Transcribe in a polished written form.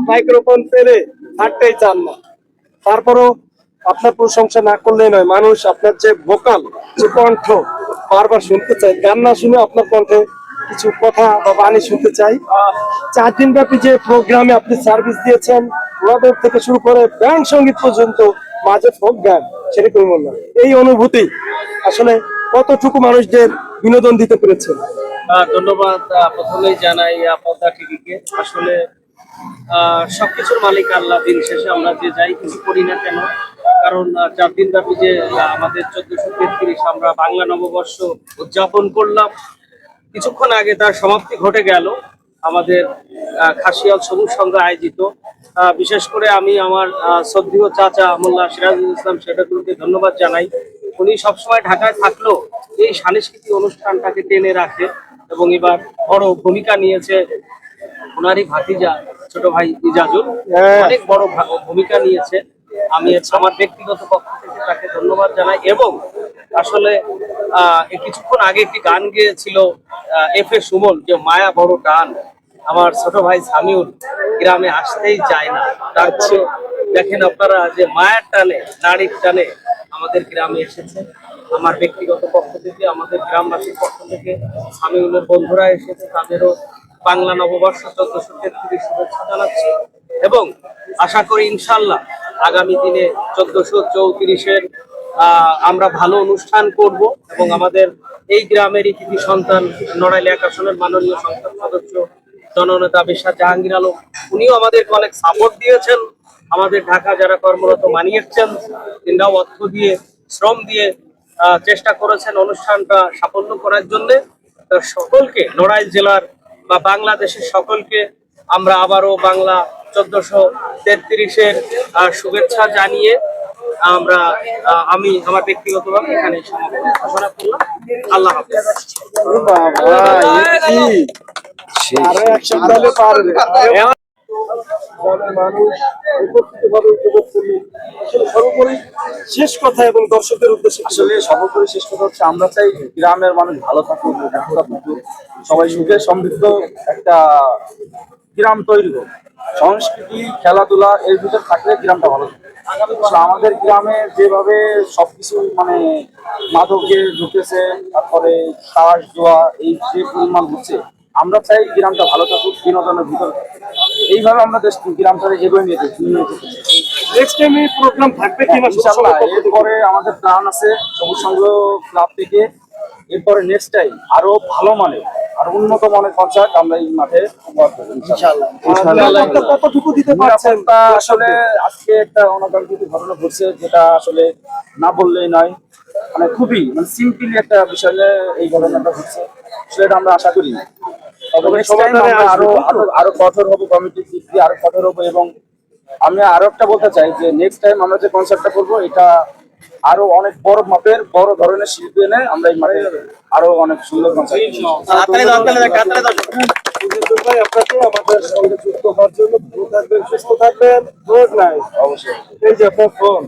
Microphone পেলে থাকতেই চান না। তারপরও আপনার প্রশংসা না করলেই নয়, মানুষ আপনার যে ভোকাল, যে কণ্ঠ বারবার শুনতে চায়। গান না শুনে আপনার কণ্ঠে কিছু কথা বা বাণী শুনতে চাই। 4 দিন ব্যাপী যে প্রোগ্রামে আপনি সার্ভিস দিয়েছেন, ওয়াদর থেকে শুরু করে ব্যান্ড সঙ্গীত পর্যন্ত, মাঝে ফোক গান, সেটা কি বললাম, এই অনুভূতি আসলে কতটুকু মানুষদের বিনোদন দিতে পেরেছেন? ধন্যবাদ। প্রথমেই জানাই পদ্মা টিভিকে। আসলে সবকিছুর মালিক আল্লাহ। দিন শেষে আমরা যে যাই কিছু করি না কেন, কারণ 4 দিন ব্যাপী যে আমাদের 1433 আমরা বাংলা নববর্ষ উদযাপন করলাম, কিছুক্ষণ আগে তার সমাপ্তি ঘটে গেল আমাদের খাসিয়াল সবুজ সংঘ আয়োজিত। বিশেষ করে আমি আমার শ্রদ্ধেয় চাচা মোল্লা সিরাজুল ইসলাম সেটাগুলোকে ধন্যবাদ জানাই। উনি সবসময় ঢাকায় থাকলেও এই সাংস্কৃতিক অনুষ্ঠানটাকে টেনে রাখে এবং এবার বড় ভূমিকা নিয়েছে ওনারই ভাতিজা ছোট ভাই ইজাজুল, অনেক বড় ভূমিকা নিয়েছে। আমি আমার ব্যক্তিগত পক্ষ থেকে তাকে ধন্যবাদ জানাই। এবং আসলে কিছুক্ষণ আগে একটি গান গেয়েছিল এফ এ সুমন, যে মায়া বড় টান, আমার ছোট ভাই সামিউল গ্রামে আসতেই চায় না। তারপরে দেখেন আপনারা যে মায়ের টানে, নারীর টানে আমাদের গ্রামে এসেছে। আমার ব্যক্তিগত পক্ষ থেকে, আমাদের গ্রামবাসীর পক্ষ থেকে সামিউলের বন্ধুরা এসেছে, তাদেরও বাংলা নববর্ষ 1433 শুভেচ্ছা জানাচ্ছি। এবং আশা করি ইনশাল্লাহ আগামী দিনে 1434-এর আমরা ভালো অনুষ্ঠান করব এবং আমাদের এই গ্রামের কৃতি সন্তান নড়াইল 1 আসনের মাননীয় সংসদ সদস্য জননেতা বেশার জাহাঙ্গীর আলম, উনিও আমাদেরকে অনেক সাপোর্ট দিয়েছেন। আমাদের ঢাকা যারা কর্মরত মানিয়েছেন, তিনটাও অর্থ দিয়ে, শ্রম দিয়ে চেষ্টা করেছেন অনুষ্ঠানটা সাফল্য করার জন্য। সকলকে, নড়াইল জেলার বা বাংলাদেশের সকলকে আমরা আবারও বাংলা 1433-এর শুভেচ্ছা জানিয়ে আমি আমার ব্যক্তিগতভাবে এখানে সমাপন ঘোষণা করলাম। আল্লাহ হাফেজ। সর্বোপরি শেষ কথা এবং দর্শকদের উদ্দেশ্যে আসলে সর্বোপরি শেষ কথা হচ্ছে, আমরা চাই গ্রামের মানুষ ভালো থাকুক, সবাই সুখে সমৃদ্ধ একটা গ্রাম তৈরি হোক। সংস্কৃতি, খেলাধুলা এর ভিতর থাকলে গ্রামটা ভালো থাকে। আমাদের গ্রামে যেভাবে সবকিছু মানে মাদকে ঢুকেছে, তারপরে তাস জোয়া এই যে পরিমাণ হচ্ছে, আমরা চাই গ্রামটা ভালো থাকুক, বিনোদনের ভিতর। এইভাবে আমরা গ্রামটাকে এগিয়ে নিয়ে যেতে। নেক্সট টাইম এই প্রোগ্রাম থাকবে কিনা ইনশাআল্লাহ। এরপরে আমাদের প্ল্যান আছে সবুজ সংঘ ক্লাব থেকে, এরপরে নেক্সট টাইম আরো ভালো মানের, আরো উন্নত মানের কনসার্ট আমরা এই মাঠে কতটুকু দিতে পারছেন? আসলে আজকে একটা অনাকাঙ্ক্ষিত ঘটনা ঘটছে, যেটা আসলে না বললেই নয়। মানে খুবই সিম্পলি একটা বিষয় নিয়ে এই ঘটনাটা ঘটছে, সেটা আমরা আশা করি আরো কঠোর হবো, কমিটির দিক দিয়ে আরো কঠোর হবো। এবং আমি আরো একটা বলতে চাই যে নেক্সট টাইম আমরা যে কনসার্টটা করবো, এটা আরো অনেক বড় মাপের, বড় ধরনের শিল্পী এনে আমরা এই মাঠে আরো অনেক সুন্দর কনসার্ট। আপনাকে আমাদের সঙ্গে যুক্ত হওয়ার জন্য ভালো থাকবেন, সুস্থ থাকবেন। Good night. অবশ্যই। এই যে আপনার ফোন।